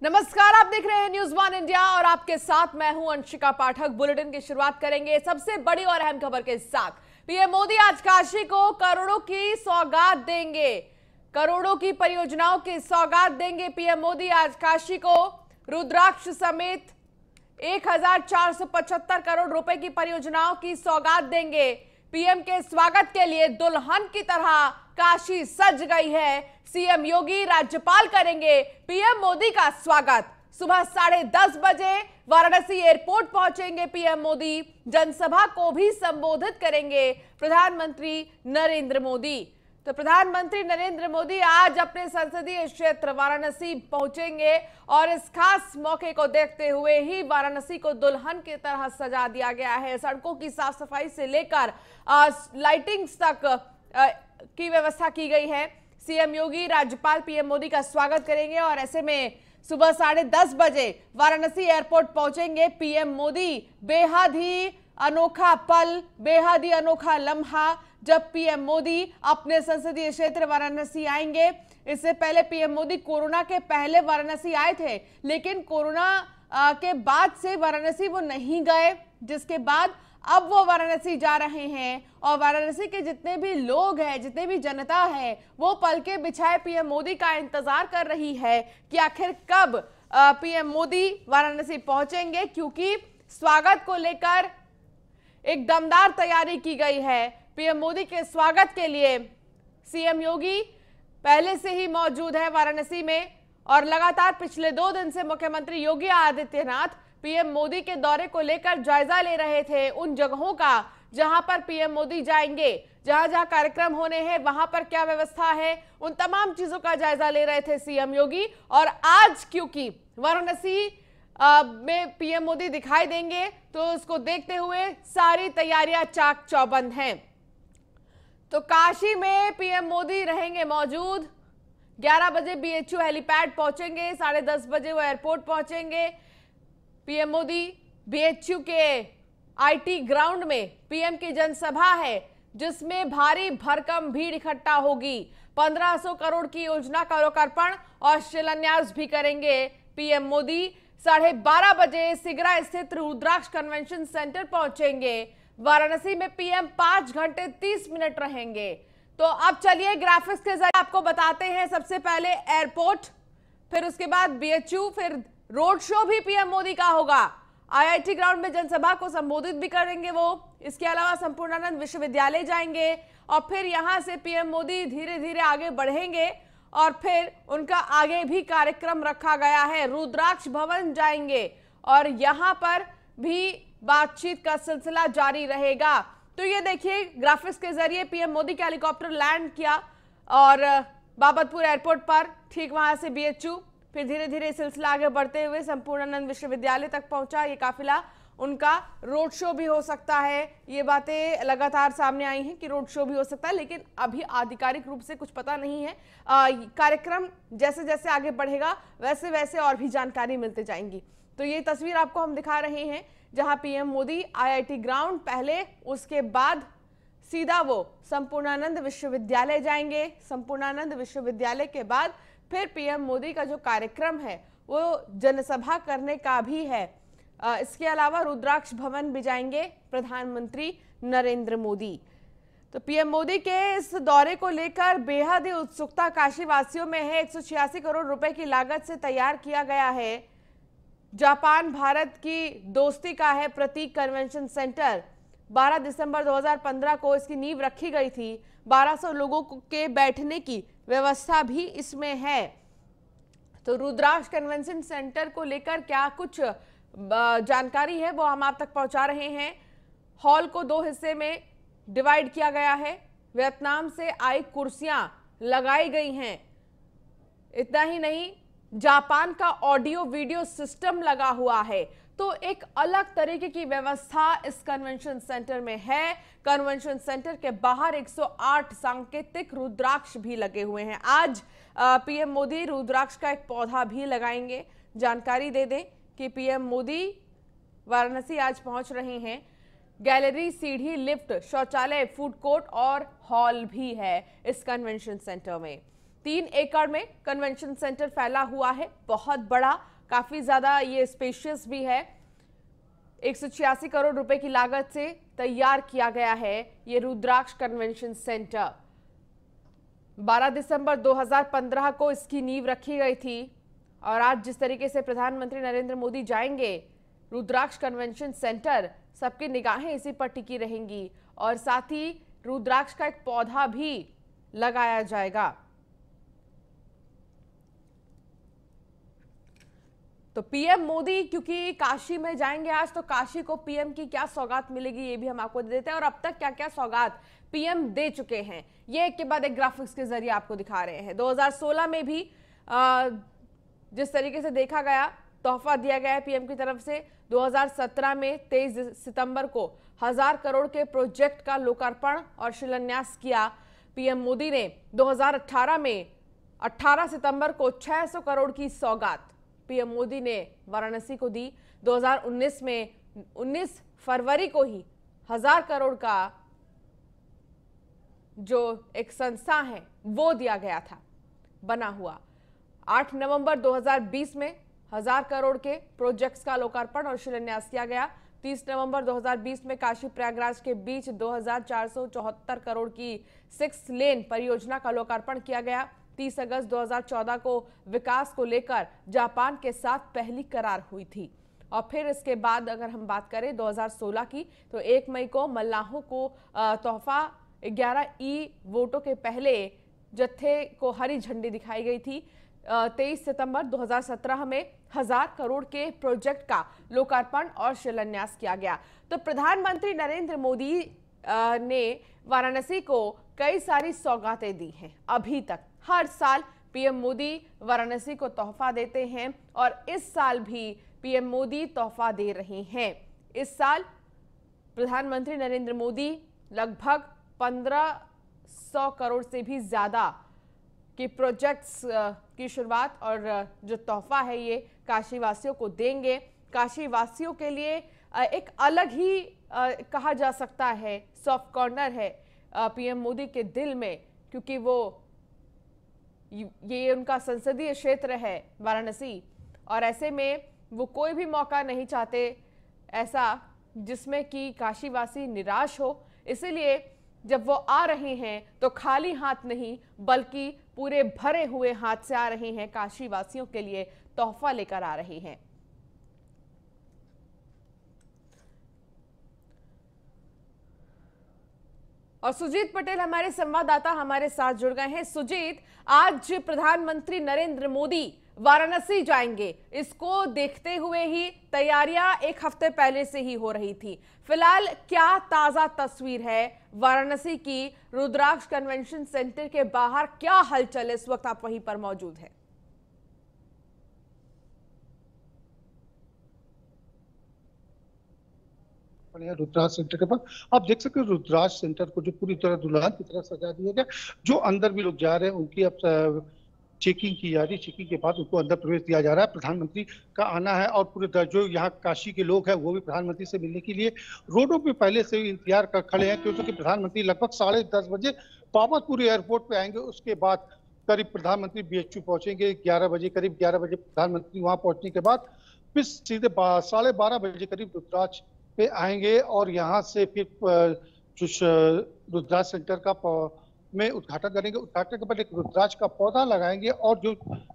नमस्कार, आप देख रहे हैं न्यूज़ वन इंडिया और आपके साथ मैं हूं अंशिका पाठक। बुलेटिन की शुरुआत करेंगे सबसे बड़ी और अहम खबर के साथ। पीएम मोदी आज काशी को करोड़ों की सौगात देंगे। करोड़ों की परियोजनाओं की सौगात देंगे पीएम मोदी आज काशी को। रुद्राक्ष समेत 1475 करोड़ रुपए की परियोजनाओं की सौगात देंगे। पीएम के स्वागत के लिए दुल्हन की तरह काशी सज गई है। सीएम योगी राज्यपाल करेंगे पीएम मोदी का स्वागत। सुबह 10:30 बजे वाराणसी एयरपोर्ट पहुंचेंगे पीएम मोदी। जनसभा को भी संबोधित करेंगे प्रधानमंत्री नरेंद्र मोदी। तो प्रधानमंत्री नरेंद्र मोदी आज अपने संसदीय क्षेत्र वाराणसी पहुंचेंगे और इस खास मौके को देखते हुए ही वाराणसी को दुल्हन की तरह सजा दिया गया है। सड़कों की साफ सफाई से लेकर लाइटिंग्स तक की व्यवस्था की गई है। सीएम योगी राज्यपाल पीएम मोदी का स्वागत करेंगे और ऐसे में सुबह 10:30 बजे वाराणसी एयरपोर्ट पहुंचेंगे पीएम मोदी। बेहद ही अनोखा पल, बेहद ही अनोखा लम्हा जब पीएम मोदी अपने संसदीय क्षेत्र वाराणसी आएंगे। इससे पहले पीएम मोदी कोरोना के पहले वाराणसी आए थे, लेकिन कोरोना के बाद से वाराणसी वो नहीं गए, जिसके बाद अब वो वाराणसी जा रहे हैं और वाराणसी के जितने भी लोग हैं, जितने भी जनता है, वो पलके बिछाए पीएम मोदी का इंतजार कर रही है कि आखिर कब पीएम मोदी वाराणसी पहुंचेंगे, क्योंकि स्वागत को लेकर एक दमदार तैयारी की गई है। पीएम मोदी के स्वागत के लिए सीएम योगी पहले से ही मौजूद है वाराणसी में और लगातार पिछले 2 दिन से मुख्यमंत्री योगी आदित्यनाथ पीएम मोदी के दौरे को लेकर जायजा ले रहे थे। उन जगहों का जहां पर पीएम मोदी जाएंगे, जहां जहां कार्यक्रम होने हैं, वहां पर क्या व्यवस्था है, उन तमाम चीजों का जायजा ले रहे थे सीएम योगी। और आज क्योंकि वाराणसी में पीएम मोदी दिखाई देंगे, तो उसको देखते हुए सारी तैयारियां चाक चौबंद हैं। तो काशी में पीएम मोदी रहेंगे मौजूद। 11 बजे बीएचयू हेलीपैड पहुंचेंगे, 10:30 बजे वो एयरपोर्ट पहुंचेंगे। पीएम मोदी बीएचयू के आईटी ग्राउंड में पीएम की जनसभा है, जिसमें भारी भरकम भीड़ इकट्ठा होगी। 1500 करोड़ की योजना का लोकार्पण और शिलान्यास भी करेंगे पीएम मोदी। 12:30 बजे सिगरा स्थित रुद्राक्ष कन्वेंशन सेंटर पहुंचेंगे। वाराणसी में पीएम 5 घंटे 30 मिनट रहेंगे। तो अब चलिए ग्राफिक्स के जरिए आपको बताते हैं। सबसे पहले एयरपोर्ट, फिर उसके बाद बीएचयू, फिर रोड शो भी पीएम मोदी का होगा। आईआईटी ग्राउंड में जनसभा को संबोधित भी करेंगे वो। इसके अलावा संपूर्णानंद विश्वविद्यालय जाएंगे और फिर यहां से पीएम मोदी धीरे धीरे आगे बढ़ेंगे और फिर उनका आगे भी कार्यक्रम रखा गया है। रुद्राक्ष भवन जाएंगे और यहां पर भी बातचीत का सिलसिला जारी रहेगा। तो ये देखिए ग्राफिक्स के जरिए पीएम मोदी का हेलीकॉप्टर लैंड किया और बाबतपुर एयरपोर्ट पर, ठीक वहां से बीएचयू, फिर धीरे धीरे सिलसिला आगे बढ़ते हुए संपूर्णानंद विश्वविद्यालय तक पहुंचा। ये काफिला उनका रोड शो भी हो सकता है। ये बातें लगातार सामने आई हैं कि रोड शो भी हो सकता है, लेकिन अभी आधिकारिक रूप से कुछ पता नहीं है। कार्यक्रम जैसे जैसे आगे बढ़ेगा वैसे वैसे और भी जानकारी मिलते जाएंगी। तो ये तस्वीर आपको हम दिखा रहे हैं, जहां पीएम मोदी आईआईटी ग्राउंड पहले, उसके बाद सीधा वो संपूर्णानंद विश्वविद्यालय जाएंगे। संपूर्णानंद विश्वविद्यालय के बाद फिर पीएम मोदी का जो कार्यक्रम है वो जनसभा करने का भी है। इसके अलावा रुद्राक्ष भवन भी जाएंगे प्रधानमंत्री नरेंद्र मोदी। तो पीएम मोदी के इस दौरे को लेकर बेहद ही उत्सुकता काशी वासियों में है। 186 करोड़ रुपए की लागत से तैयार किया गया है। जापान भारत की दोस्ती का है प्रतीक कन्वेंशन सेंटर। 12 दिसंबर 2015 को इसकी नींव रखी गई थी। 1200 लोगों के बैठने की व्यवस्था भी इसमें है। तो रुद्राक्ष कन्वेंशन सेंटर को लेकर क्या कुछ जानकारी है वो हम आप तक पहुंचा रहे हैं। हॉल को 2 हिस्से में डिवाइड किया गया है। वियतनाम से आई कुर्सियां लगाई गई हैं। इतना ही नहीं, जापान का ऑडियो वीडियो सिस्टम लगा हुआ है। तो एक अलग तरीके की व्यवस्था इस कन्वेंशन सेंटर में है। कन्वेंशन सेंटर के बाहर 108 सांकेतिक रुद्राक्ष भी लगे हुए हैं। आज पीएम मोदी रुद्राक्ष का एक पौधा भी लगाएंगे। जानकारी दे दें कि पीएम मोदी वाराणसी आज पहुंच रहे हैं। गैलरी, सीढ़ी, लिफ्ट, शौचालय, फूड कोर्ट और हॉल भी है इस कन्वेंशन सेंटर में। 3 एकड़ में कन्वेंशन सेंटर फैला हुआ है, बहुत बड़ा काफी ज्यादा ये स्पेशियस भी है। 186 करोड़ रुपए की लागत से तैयार किया गया है ये रुद्राक्ष कन्वेंशन सेंटर। 12 दिसंबर 2015 को इसकी नींव रखी गई थी और आज जिस तरीके से प्रधानमंत्री नरेंद्र मोदी जाएंगे रुद्राक्ष कन्वेंशन सेंटर, सबकी निगाहें इसी पर टिकी रहेंगी और साथ ही रुद्राक्ष का एक पौधा भी लगाया जाएगा। तो पीएम मोदी क्योंकि काशी में जाएंगे आज, तो काशी को पीएम की क्या सौगात मिलेगी ये भी हम आपको दे देते हैं और अब तक क्या क्या सौगात पीएम दे चुके हैं ये एक के बाद एक ग्राफिक्स के जरिए आपको दिखा रहे हैं। 2016 में भी जिस तरीके से देखा गया तोहफा दिया गया है पीएम की तरफ से। 2017 में 23 सितंबर को 1000 करोड़ के प्रोजेक्ट का लोकार्पण और शिलान्यास किया पीएम मोदी ने। 2018 में 18 सितंबर को 600 करोड़ की सौगात पीएम मोदी ने वाराणसी को दी। 2019 में 19 फरवरी को ही 1000 करोड़ का जो एक संस्था है वो दिया गया था बना हुआ। 8 नवंबर 2020 में 1000 करोड़ के प्रोजेक्ट्स का लोकार्पण और शिलान्यास किया गया। 30 नवंबर 2020 में काशी प्रयागराज के बीच 2474 करोड़ की 6 लेन परियोजना का लोकार्पण किया गया। 30 अगस्त 2014 को विकास को लेकर जापान के साथ पहली करार हुई थी और फिर इसके बाद अगर हम बात करें 2016 की तो 1 मई को मल्लाहों को तोहफा 11 ई वोटों के पहले जत्थे को हरी झंडी दिखाई गई थी। 23 सितंबर 2017 में 1000 करोड़ के प्रोजेक्ट का लोकार्पण और शिलान्यास किया गया। तो प्रधानमंत्री नरेंद्र मोदी ने वाराणसी को कई सारी सौगातें दी हैं। अभी तक हर साल पीएम मोदी वाराणसी को तोहफा देते हैं और इस साल भी पीएम मोदी तोहफा दे रहे हैं। इस साल प्रधानमंत्री नरेंद्र मोदी लगभग 1500 करोड़ से भी ज्यादा कि प्रोजेक्ट्स की शुरुआत और जो तोहफा है ये काशी वासियों को देंगे। काशी वासियों के लिए एक अलग ही कहा जा सकता है सॉफ्ट कॉर्नर है पीएम मोदी के दिल में, क्योंकि वो ये उनका संसदीय क्षेत्र है वाराणसी और ऐसे में वो कोई भी मौका नहीं चाहते ऐसा जिसमें कि काशीवासी निराश हो। इसीलिए जब वो आ रहे हैं तो खाली हाथ नहीं बल्कि पूरे भरे हुए हाथ से आ रहे हैं, काशी वासियों के लिए तोहफा लेकर आ रहे हैं। और सुजीत पटेल हमारे संवाददाता हमारे साथ जुड़ गए हैं। सुजीत, आज प्रधानमंत्री नरेंद्र मोदी वाराणसी जाएंगे, इसको देखते हुए ही तैयारियां एक हफ्ते पहले से ही हो रही थी। फिलहाल क्या ताजा तस्वीर है वाराणसी की रुद्राक्ष कन्वेंशन सेंटर के बाहर, क्या हलचल इस वक्त आप वहीं पर मौजूद हैं? रुद्राक्ष सेंटर के पास आप देख सकते हो रुद्राक्ष सेंटर को जो पूरी तरह दुल्हन की तरह सजा दिया गया। जो अंदर भी लोग जा रहे हैं उनकी अब चेकिंग की जा रही है। चेकिंग के बाद उनको अंदर प्रवेश दिया जा रहा है। प्रधानमंत्री का आना है और पूरे जो यहाँ काशी के लोग हैं वो भी प्रधानमंत्री से मिलने के लिए रोडों पे पहले से इंतजार कर खड़े हैं, क्योंकि प्रधानमंत्री लगभग 10:30 बजे पावापुर एयरपोर्ट पे आएंगे। उसके बाद करीब प्रधानमंत्री BHU पहुंचेंगे 11 बजे, करीब 11 बजे प्रधानमंत्री वहां पहुंचने के बाद फिर सीधे 12:30 बजे करीब रुद्राक्ष पे आएंगे और यहाँ से फिर रुद्राक्ष सेंटर का में उद्घाटन करेंगे। उद्घाटन के बाद एक रुद्राक्ष का पौधा लगाएंगे और जो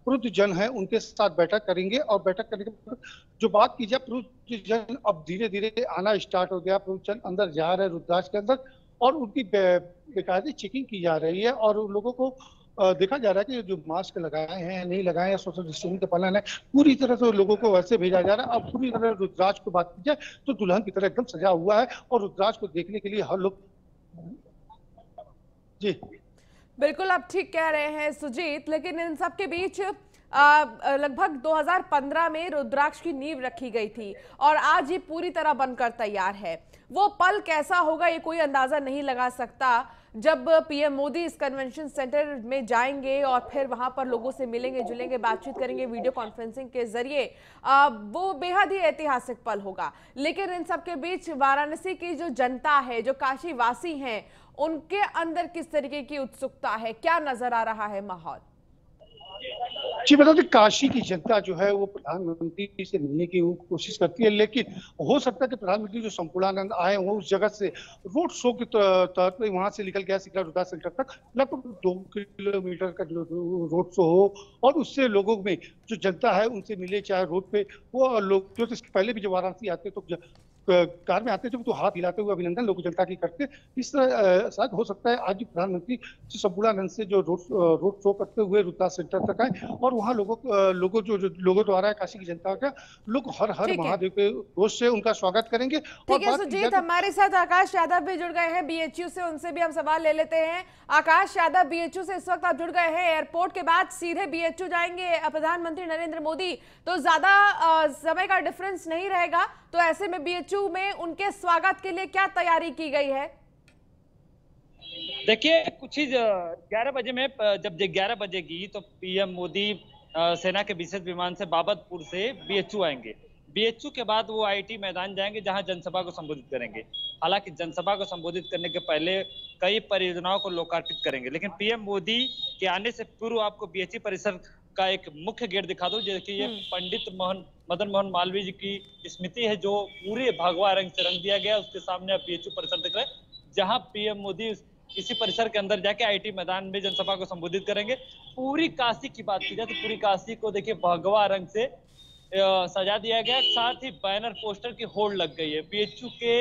वृद्धजन है उनके साथ बैठक करेंगे। और बैठक करने के बाद जो बात की जाए, वृद्धजन अब धीरे धीरे आना स्टार्ट हो गया। वृद्धजन अंदर जा रहे हैं रुद्राक्ष के अंदर और उनकी बेकायदे चेकिंग की जा रही है और उन लोगों को देखा जा रहा है कि जो मास्क लगाए हैं नहीं लगाए हैं, सोशल डिस्टेंसिंग का पालन है, पूरी तरह से लोगों को वैसे भेजा जा रहा है। अब पूरी तरह रुद्राक्ष को बात की जाए तो दुल्हन की तरह एकदम सजा हुआ है और रुद्राक्ष को देखने के लिए हर लोग। जी बिल्कुल आप ठीक कह रहे हैं सुजीत, लेकिन इन सब के बीच लगभग 2015 में रुद्राक्ष की नींव रखी गई थी और आज ये पूरी तरह बनकर तैयार है। वो पल कैसा होगा ये कोई अंदाजा नहीं लगा सकता जब पीएम मोदी इस कन्वेंशन सेंटर में जाएंगे और फिर वहां पर लोगों से मिलेंगे जुलेंगे, बातचीत करेंगे वीडियो कॉन्फ्रेंसिंग के जरिए। वो बेहद ही ऐतिहासिक पल होगा। लेकिन इन सब के बीच वाराणसी की जो जनता है, जो काशी वासी हैं, उनके अंदर किस तरीके की उत्सुकता है, क्या नजर आ रहा है माहौल? जी बता दें, काशी की जनता जो है वो प्रधानमंत्री से मिलने की वो कोशिश करती है, लेकिन हो सकता है कि प्रधानमंत्री जो संपूर्णानंद आए वो उस जगह से रोड शो के तहत वहां से निकल गया सिकला रुद्राक्ष सेंटर तक लगभग 2 किलोमीटर का जो रोड शो हो, और उससे लोगों में जो जनता है उनसे मिले, चाहे रोड पे वो लोग जो इसके पहले भी जब वाराणसी आते तो कार में आते थे तो हाथ हिलाते हुए अभिनंदन लोग जनता की करते। इस तरह शायद हो सकता है आज भी प्रधानमंत्री संपूर्णानंद से जो रोड शो करते हुए रुद्राक्ष सेंटर तक आए, और वहाँ लोगों जो लोगों द्वारा है काशी की जनता का, लोग हर हर ठीक है, महादेव के घोष से उनका स्वागत करेंगे। और ठीक है बात की जाए सुजीत, तो हमारे साथ आकाश यादव भी जुड़ गए हैं बीएचयू से, उनसे भी हम सवाल ले लेते हैं। आकाश यादव, बीएचयू से इस वक्त आप जुड़ गए हैं, एयरपोर्ट के बाद सीधे बीएचयू जाएंगे प्रधानमंत्री नरेंद्र मोदी, तो ज्यादा समय का डिफरेंस नहीं रहेगा, तो ऐसे में बीएचयू में उनके स्वागत के लिए क्या तैयारी की गई है? देखिए, कुछ ही 11 बजे में जब 11 बजेगी तो पीएम मोदी सेना के विशेष विमान से बाबतपुर से बीएचयू आएंगे। बीएचयू के बाद वो आईटी मैदान जाएंगे जहां जनसभा को संबोधित करेंगे। हालांकि जनसभा को संबोधित करने के पहले कई परियोजनाओं को लोकार्पित करेंगे, लेकिन पीएम मोदी के आने से पूर्व आपको बीएचयू परिसर का एक मुख्य गेट दिखा दूं। जैसे ये पंडित मदन मोहन मालवीय जी की स्मृति है जो पूरे भगवा रंग से रंग दिया गया, उसके सामने आप बीएचयू परिसर दिख रहे हैं, जहां पीएम मोदी इसी परिसर के अंदर जाके आईटी मैदान में जनसभा को संबोधित करेंगे। पूरी काशी की बात की जाए तो पूरी काशी को देखिए भगवा रंग से सजा दिया गया, साथ ही बैनर पोस्टर की होड़ लग गई है। बीएचयू के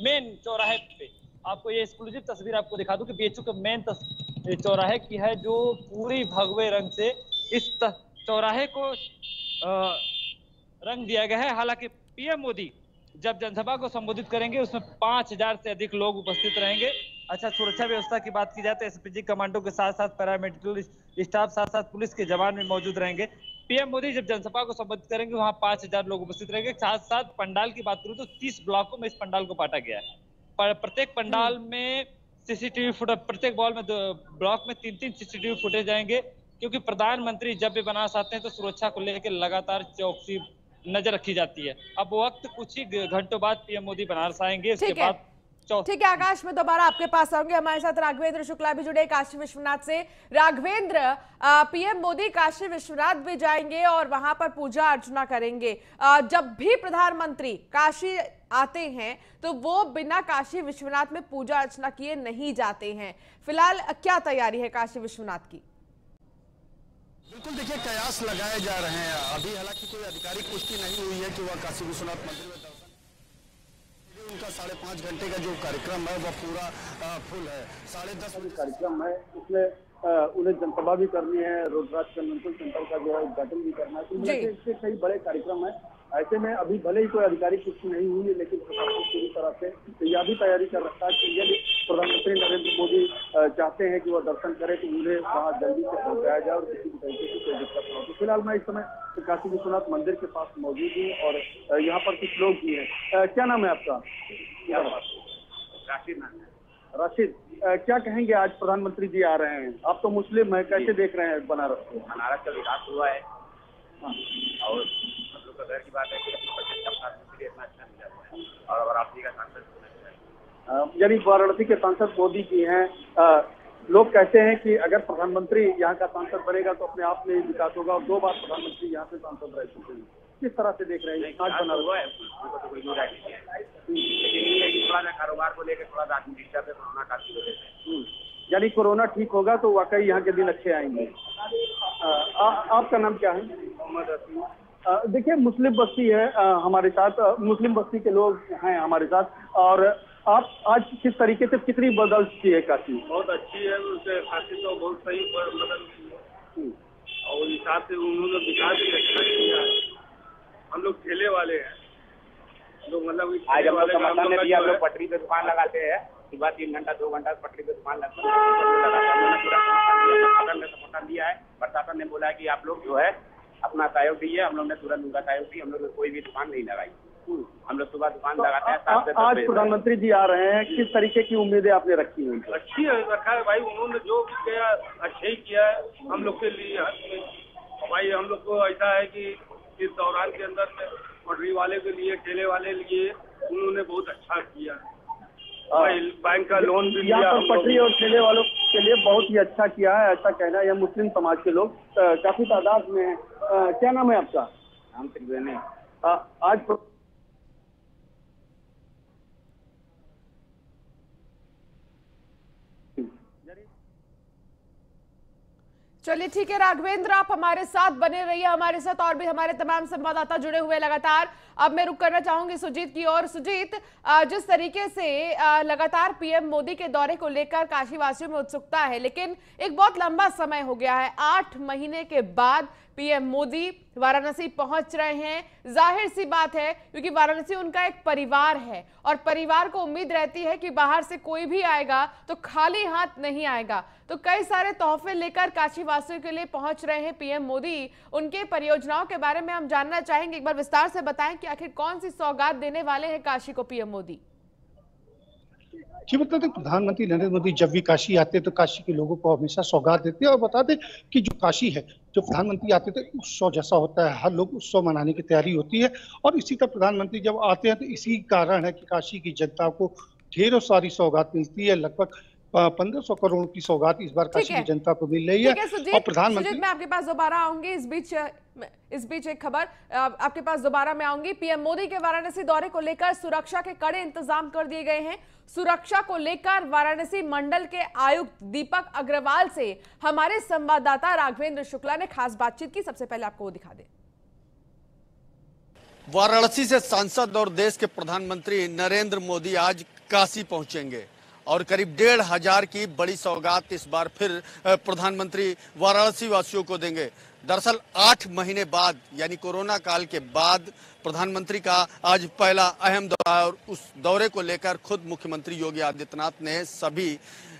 मेन चौराहे पे आपको ये एक्सक्लूसिव तस्वीर आपको दिखा दूं कि बीएचयू के मेन चौराहे की है, जो पूरी भगवे रंग से इस चौराहे को रंग दिया गया है। हालांकि पीएम मोदी जब जनसभा को संबोधित करेंगे उसमें 5000 से अधिक लोग उपस्थित रहेंगे। अच्छा, सुरक्षा व्यवस्था की बात की जाए तो एसपीजी कमांडो के साथ साथ पैरामेडिकल स्टाफ, साथ साथ पुलिस के जवान भी मौजूद रहेंगे। पीएम मोदी जब जनसभा को संबोधित करेंगे वहां 5000 लोग उपस्थित रहेंगे। साथ साथ पंडाल की बात करूं तो 30 ब्लॉकों में इस पंडाल को बांटा गया है। प्रत्येक पंडाल में सीसीटीवी फुटेज, प्रत्येक ब्लॉक में 3-3 सीसीटीवी फुटेज आएंगे, क्योंकि प्रधानमंत्री जब भी बनारस आते हैं तो सुरक्षा को लेकर लगातार चौकसी नजर रखी जाती है। अब वक्त कुछ ही घंटों बाद पीएम मोदी बनारस आएंगे, इसके बाद ठीक है आकाश, मैं दोबारा आपके पास आऊंगी। हमारे साथ राघवेंद्र शुक्ला भी जुड़े काशी विश्वनाथ से। राघवेंद्र, पीएम मोदी काशी विश्वनाथ भी जाएंगे और वहां पर पूजा अर्चना करेंगे। जब भी प्रधानमंत्री काशी आते हैं तो वो बिना काशी विश्वनाथ में पूजा अर्चना किए नहीं जाते हैं। फिलहाल क्या तैयारी है काशी विश्वनाथ की? बिल्कुल, देखिए कयास लगाए जा रहे हैं। अभी हालांकि कोई आधिकारिक पुष्टि नहीं हुई है कि वह काशी विश्वनाथ मंदिर में दर्शन, उनका 5.5 घंटे का जो कार्यक्रम है वह पूरा फुल है। 10:30 बजे कार्यक्रम है, उसमें उन्हें जनसभा भी करनी है, रुद्राक्ष कन्वेंशन सेंटर का जो है उद्घाटन भी करना है, तो इसके कई बड़े कार्यक्रम है। ऐसे में अभी भले ही कोई आधिकारिक पुष्टि नहीं हुई है, लेकिन पूरी तरह से यह भी तैयारी कर रखा है कि यदि प्रधानमंत्री नरेंद्र मोदी चाहते हैं कि वह दर्शन करें तो उन्हें वहाँ जल्दी से पहुँचाया जाए और किसी भी तरीके की कोई दिक्कत न हो। तो फिलहाल मैं इस समय काशी विश्वनाथ मंदिर के पास मौजूद हूँ और यहाँ पर कुछ लोग भी हैं। क्या नाम है आपका? राशिद, क्या कहेंगे, आज प्रधानमंत्री जी आ रहे हैं, आप तो मुस्लिम हैं, कैसे देख रहे हैं बनारस को? बनारस का विकास हुआ है और हम लोग का घर की बात है कि प्रधानमंत्री इतना अच्छा मिला हुआ है और वाराणसी का सांसद होना चाहिए। यानी वाराणसी के सांसद मोदी जी हैं। लोग कहते हैं कि अगर प्रधानमंत्री यहाँ का सांसद बनेगा तो अपने आप में विकास होगा, और 2 बार प्रधानमंत्री यहाँ से सांसद रह चुके हैं। किस तरह से देख रहे हैं? आज बना हुआ है, तो कोई दूर नहीं है, लेकिन थोड़ा कारोबार को लेकर थोड़ा राजनीति डिस्टर्ब है कोरोना काल की वजह से। यानी कोरोना ठीक होगा तो वाकई यहाँ के दिन अच्छे आएंगे। आपका नाम क्या है? मोहम्मद रफी। देखिए, मुस्लिम बस्ती है हमारे साथ, मुस्लिम बस्ती के लोग हैं हमारे साथ, और आप आज किस तरीके से कितनी बदल की है काशी? बहुत अच्छी है, उससे काशी तो बहुत सही बदल की है और हिसाब से उन्होंने विकास भी अच्छा किया है। हम लोग ठेले वाले हैं, लोग मतलब आज हम लोग पटरी पे दुकान लगाते हैं, सुबह 3 घंटा 2 घंटा पटरी पे दुकान लगाते हैं। समर्थन दिया है, प्रशासन ने बोला है कि आप लोग जो है अपना सहयोग दीजिए, हम लोग ने तुरंत उनका सहयोग दिया, हम लोग ने कोई भी दुकान नहीं लगाई, हम लोग सुबह दुकान लगाते हैं 7 से 10 आज प्रधानमंत्री जी आ रहे हैं, किस तरीके की उम्मीदें आपने रखी हैं? अच्छी है, रखा है भाई, उन्होंने जो भी किया अच्छा ही किया है हम लोग के लिए। भाई हम लोग को ऐसा है कि इस दौरान के अंदर में पटरी वाले के लिए, ठेले वाले लिए उन्होंने बहुत अच्छा किया है। बैंक का लोन भी लिया। यहाँ पर पटरी और ठेले वालों के लिए बहुत ही अच्छा किया है, ऐसा कहना है यह मुस्लिम समाज के लोग काफी तादाद में है। क्या नाम है आपका? नाम त्रिवेणी। आज चलिए ठीक है राघवेंद्र, आप हमारे साथ बने रहिए, हमारे साथ और भी हमारे तमाम संवाददाता जुड़े हुए लगातार। अब मैं रुक करना चाहूंगी सुजीत की ओर। सुजीत, जिस तरीके से लगातार पीएम मोदी के दौरे को लेकर काशीवासियों में उत्सुकता है, लेकिन एक बहुत लंबा समय हो गया है, 8 महीने के बाद पीएम मोदी वाराणसी पहुंच रहे हैं। जाहिर सी बात है क्योंकि वाराणसी उनका एक परिवार है और परिवार को उम्मीद रहती है कि बाहर से कोई भी आएगा तो खाली हाथ नहीं आएगा, तो कई सारे तोहफे लेकर काशीवासियों के लिए पहुंच रहे हैं पीएम मोदी। उनके परियोजनाओं के बारे में हम जानना चाहेंगे, एक बार विस्तार से बताएं कि आखिर कौन सी सौगात देने वाले हैं काशी को पीएम मोदी। जी बता दें, प्रधानमंत्री नरेंद्र मोदी जब भी काशी आते तो काशी के लोगों को हमेशा सौगात देते हैं। और बता दें कि जो काशी है, जो प्रधानमंत्री आते थे उत्सव जैसा होता है, हर लोग उत्सव मनाने की तैयारी होती है। और इसी तरह प्रधानमंत्री जब आते हैं तो इसी कारण है कि काशी की जनता को ढेरों सारी सौगात मिलती है। लगभग 1500 करोड़ की सौगात इस बार काशी की जनता को मिल रही है। और प्रधानमंत्री, मैं आपके पास दोबारा आऊंगी, इस बीच एक खबर आपके पास दोबारा मैं आऊंगी। पीएम मोदी के वाराणसी दौरे को लेकर सुरक्षा के कड़े इंतजाम कर दिए गए हैं। सुरक्षा को लेकर वाराणसी मंडल के आयुक्त दीपक अग्रवाल से हमारे संवाददाता राघवेंद्र शुक्ला ने खास बातचीत की। सबसे पहले आपको वो दिखा दें। वाराणसी से सांसद और देश के प्रधानमंत्री नरेंद्र मोदी आज काशी पहुंचेंगे और करीब 1500 की बड़ी सौगात इस बार फिर प्रधानमंत्री वाराणसी वासियों को देंगे। दरअसल 8 महीने बाद यानी कोरोना काल के बाद प्रधानमंत्री का आज पहला अहम दौरा है और उस दौरे को लेकर खुद मुख्यमंत्री योगी आदित्यनाथ ने सभी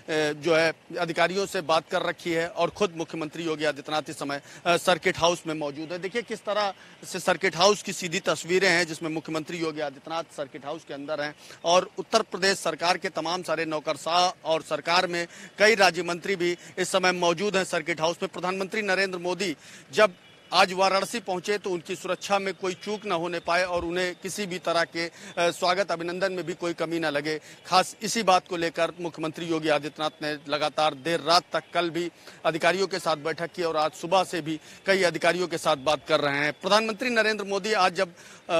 जो है अधिकारियों से बात कर रखी है और खुद मुख्यमंत्री योगी आदित्यनाथ इस समय सर्किट हाउस में मौजूद है। देखिए किस तरह से सर्किट हाउस की सीधी तस्वीरें हैं जिसमें मुख्यमंत्री योगी आदित्यनाथ सर्किट हाउस के अंदर हैं और उत्तर प्रदेश सरकार के तमाम सारे नौकरशाह और सरकार में कई राज्य मंत्री भी इस समय मौजूद हैं सर्किट हाउस में। प्रधानमंत्री नरेंद्र मोदी जब आज वाराणसी पहुंचे तो उनकी सुरक्षा में कोई चूक न होने पाए और उन्हें किसी भी तरह के स्वागत अभिनंदन में भी कोई कमी न लगे। खास इसी बात को लेकर मुख्यमंत्री योगी आदित्यनाथ ने लगातार देर रात तक कल भी अधिकारियों के साथ बैठक की और आज सुबह से भी कई अधिकारियों के साथ बात कर रहे हैं। प्रधानमंत्री नरेंद्र मोदी आज जब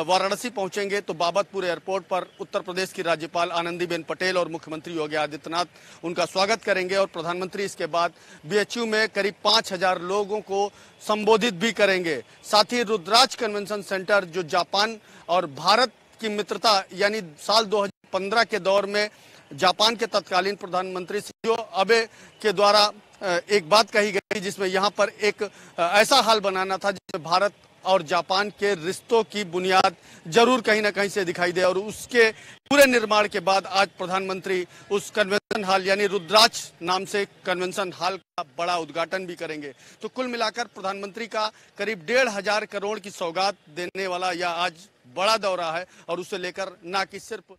वाराणसी पहुंचेंगे तो बाबतपुर एयरपोर्ट पर उत्तर प्रदेश की राज्यपाल आनंदीबेन पटेल और मुख्यमंत्री योगी आदित्यनाथ उनका स्वागत करेंगे और प्रधानमंत्री इसके बाद बीएचयू में करीब 5000 लोगों को संबोधित भी करेंगे। साथ ही रुद्राक्ष कन्वेंशन सेंटर जो जापान और भारत की मित्रता यानी साल 2015 के दौर में जापान के तत्कालीन प्रधानमंत्री शिंजो आबे के द्वारा एक बात कही गई जिसमें यहाँ पर एक ऐसा हाल बनाना था जिसमें भारत और जापान के रिश्तों की बुनियाद जरूर कहीं ना कहीं से दिखाई दे और उसके पूरे निर्माण के बाद आज प्रधानमंत्री उस कन्वेंशन हॉल यानी रुद्राक्ष नाम से कन्वेंशन हॉल का बड़ा उद्घाटन भी करेंगे। तो कुल मिलाकर प्रधानमंत्री का करीब 1500 करोड़ की सौगात देने वाला यह आज बड़ा दौरा है और उसे लेकर ना कि सिर्फ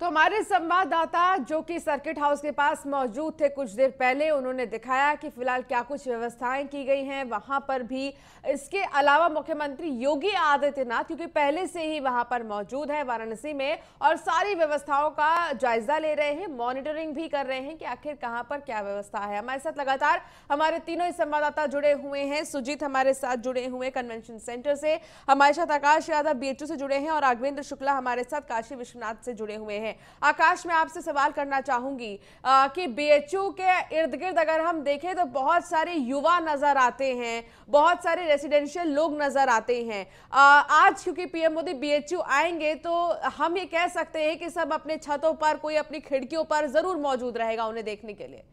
तो हमारे संवाददाता जो कि सर्किट हाउस के पास मौजूद थे कुछ देर पहले, उन्होंने दिखाया कि फिलहाल क्या कुछ व्यवस्थाएं की गई हैं वहां पर भी। इसके अलावा मुख्यमंत्री योगी आदित्यनाथ क्योंकि पहले से ही वहां पर मौजूद है वाराणसी में और सारी व्यवस्थाओं का जायजा ले रहे हैं, मॉनिटरिंग भी कर रहे हैं कि आखिर कहां पर क्या व्यवस्था है। हमारे साथ लगातार हमारे तीनों ही संवाददाता जुड़े हुए हैं। सुजीत हमारे साथ जुड़े हुए कन्वेंशन सेंटर से, हमारे साथ आकाश यादव बीएचयू से जुड़े हैं और राघवेंद्र शुक्ला हमारे साथ काशी विश्वनाथ से जुड़े हुए हैं। आकाश, मैं आपसे सवाल करना चाहूंगी कि बीएचयू के इर्द गिर्द अगर हम देखें तो बहुत सारे युवा नजर आते हैं, बहुत सारे रेसिडेंशियल लोग नजर आते हैं। आज क्योंकि पीएम मोदी बीएचयू आएंगे तो हम ये कह सकते हैं कि सब अपने छतों पर, कोई अपनी खिड़कियों पर जरूर मौजूद रहेगा उन्हें देखने के लिए।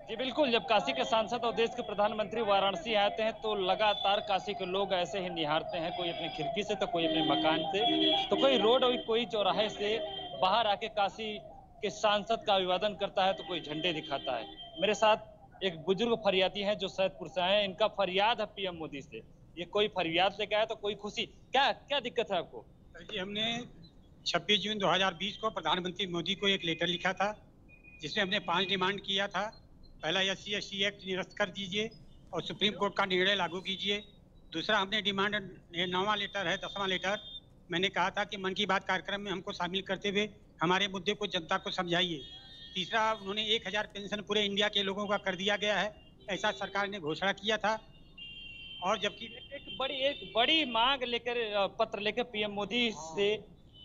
जी बिल्कुल, जब काशी के सांसद और देश के प्रधानमंत्री वाराणसी आते हैं तो लगातार काशी के लोग ऐसे ही निहारते हैं, कोई अपनी खिड़की से तो कोई अपने मकान से, तो कोई रोड और कोई चौराहे से बाहर आके काशी के सांसद का अभिवादन करता है तो कोई झंडे दिखाता है। मेरे साथ एक बुजुर्ग फरियादी हैं जो सैदपुर से आए हैं, इनका फरियाद है पीएम मोदी से। ये कोई फरियाद लेके आया तो कोई खुशी, क्या क्या दिक्कत है आपको? जी, हमने 26 जून 2020 को प्रधानमंत्री मोदी को एक लेटर लिखा था जिसमें हमने 5 डिमांड किया था। पहला SC/ST एक्ट निरस्त कर दीजिए और सुप्रीम कोर्ट का निर्णय लागू कीजिए। दूसरा हमने डिमांड 9वां लेटर है, 10वां लेटर मैंने कहा था कि मन की बात कार्यक्रम में हमको शामिल करते हुए हमारे मुद्दे को जनता को समझाइए। तीसरा, उन्होंने 1000 पेंशन पूरे इंडिया के लोगों का कर दिया गया है, ऐसा सरकार ने घोषणा किया था। और जबकि एक बड़ी मांग लेकर, पत्र लेकर पीएम मोदी से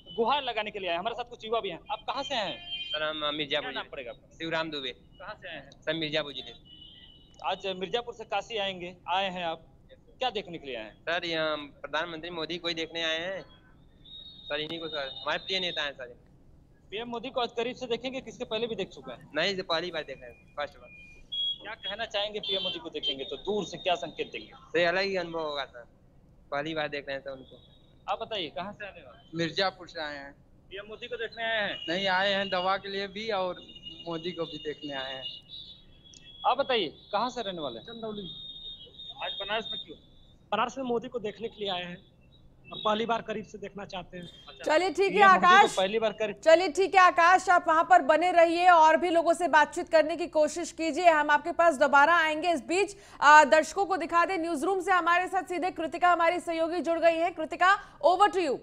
गुहार लगाने के लिए आए। हमारे साथ कुछ युवा भी हैं। आप कहाँ से हैं? सर हम मिर्जापुर। क्या नाम पड़ेगा? शिवराम दुबे। कहाँ से आए हैं? सर मिर्जापुर जिले। आज मिर्जापुर से काशी आए हैं आप, क्या देखने के लिए आए हैं? सर यहाँ प्रधानमंत्री मोदी को ही देखने आए हैं सर, इन्हीं को सर, हमारे प्रिय नेता हैं सर। पीएम मोदी को आज करीब से देखेंगे, किसके पहले भी देख चुका है? नहीं, पहली बार देखा है, फर्स्ट बार। क्या कहना चाहेंगे पीएम मोदी को देखेंगे तो दूर से, क्या संकेत देंगे? सर अलग ही अनुभव होगा सर, पहली बार देख रहे हैं सर उनको। आप बताइए कहाँ से आने वाले? मिर्जापुर से आए हैं। पीएम मोदी को देखने आए हैं? नहीं, आए हैं दवा के लिए भी और मोदी को भी देखने आए हैं। आप बताइए कहाँ से रहने वाले? चंदौली। आज बनारस में क्यों? बनारस में मोदी को देखने के लिए आए हैं और पहली बार करीब से देखना चाहते हैं। चलिए ठीक है आकाश, पहली बार करीब। चलिए ठीक है आकाश, आप वहां पर बने रहिए और भी लोगों से बातचीत करने की कोशिश कीजिए। हम आपके पास दोबारा आएंगे। इस बीच दर्शकों को दिखा दें, न्यूज रूम से हमारे साथ सीधे कृतिका हमारी सहयोगी जुड़ गई है। Kritika, over to you.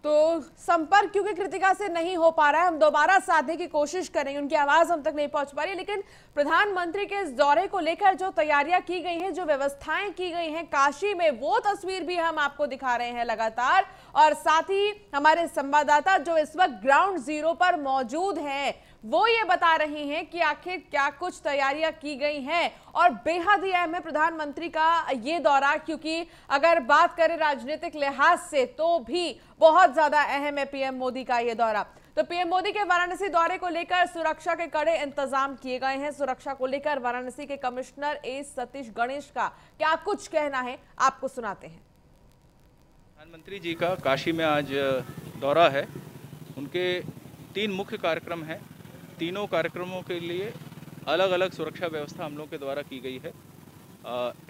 तो संपर्क क्योंकि कृतिका से नहीं हो पा रहा है, हम दोबारा साधने की कोशिश करेंगे, उनकी आवाज हम तक नहीं पहुंच पा रही। लेकिन प्रधानमंत्री के इस दौरे को लेकर जो तैयारियां की गई हैं, जो व्यवस्थाएं की गई हैं काशी में, वो तस्वीर भी हम आपको दिखा रहे हैं लगातार। और साथ ही हमारे संवाददाता जो इस वक्त ग्राउंड जीरो पर मौजूद हैं, वो ये बता रही हैं कि आखिर क्या कुछ तैयारियां की गई हैं। और बेहद ही अहम है प्रधानमंत्री का ये दौरा, क्योंकि अगर बात करें राजनीतिक लिहाज से तो भी बहुत ज्यादा अहम है पीएम मोदी का ये दौरा। तो पीएम मोदी के वाराणसी दौरे को लेकर सुरक्षा के कड़े इंतजाम किए गए हैं। सुरक्षा को लेकर वाराणसी के कमिश्नर एस सतीश गणेश का क्या कुछ कहना है, आपको सुनाते हैं। प्रधानमंत्री जी का काशी में आज दौरा है। उनके 3 मुख्य कार्यक्रम हैं। तीनों कार्यक्रमों के लिए अलग अलग सुरक्षा व्यवस्था हम लोग के द्वारा की गई है।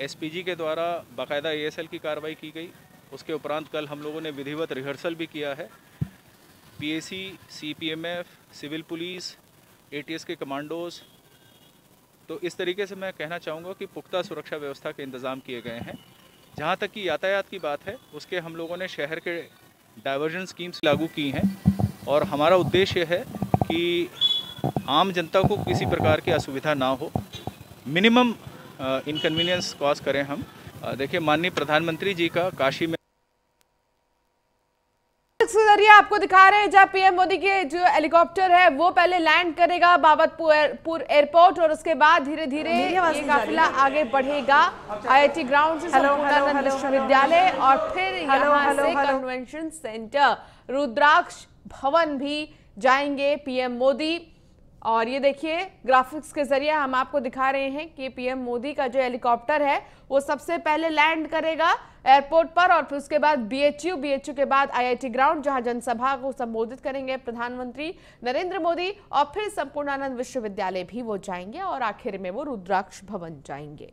एसपीजी के द्वारा बाकायदा एएसएल की कार्रवाई की गई। उसके उपरांत कल हम लोगों ने विधिवत रिहर्सल भी किया है। पीएसी, सीपीएमएफ, सिविल पुलिस, एटीएस के कमांडोज, तो इस तरीके से मैं कहना चाहूँगा कि पुख्ता सुरक्षा व्यवस्था के इंतज़ाम किए गए हैं। जहाँ तक कि यातायात की बात है, उसके हम लोगों ने शहर के डाइवर्जन स्कीम्स लागू की हैं और हमारा उद्देश्य है कि आम जनता को किसी प्रकार की असुविधा ना हो, मिनिमम इनकन्वीनियंस कॉज करें हम। देखिए, माननीय प्रधानमंत्री जी का काशी में जरिए आपको दिखा रहे हैं जब पीएम मोदी के जो हेलीकॉप्टर है वो पहले लैंड करेगा बाबतपुर एयरपोर्ट और उसके बाद धीरे धीरे ये काफिला आगे बढ़ेगा आईआईटी ग्राउंड से संपूर्णानंद विश्वविद्यालय और फिर यहाँ से कन्वेंशन सेंटर रुद्राक्ष भवन भी जाएंगे पीएम मोदी। और ये देखिए ग्राफिक्स के जरिए हम आपको दिखा रहे हैं कि पीएम मोदी का जो हेलीकॉप्टर है वो सबसे पहले लैंड करेगा एयरपोर्ट पर और फिर उसके बाद बीएचयू के बाद आईआईटी ग्राउंड, जहां जनसभा को संबोधित करेंगे प्रधानमंत्री नरेंद्र मोदी और फिर संपूर्णानंद विश्वविद्यालय भी वो जाएंगे और आखिर में वो रुद्राक्ष भवन जाएंगे।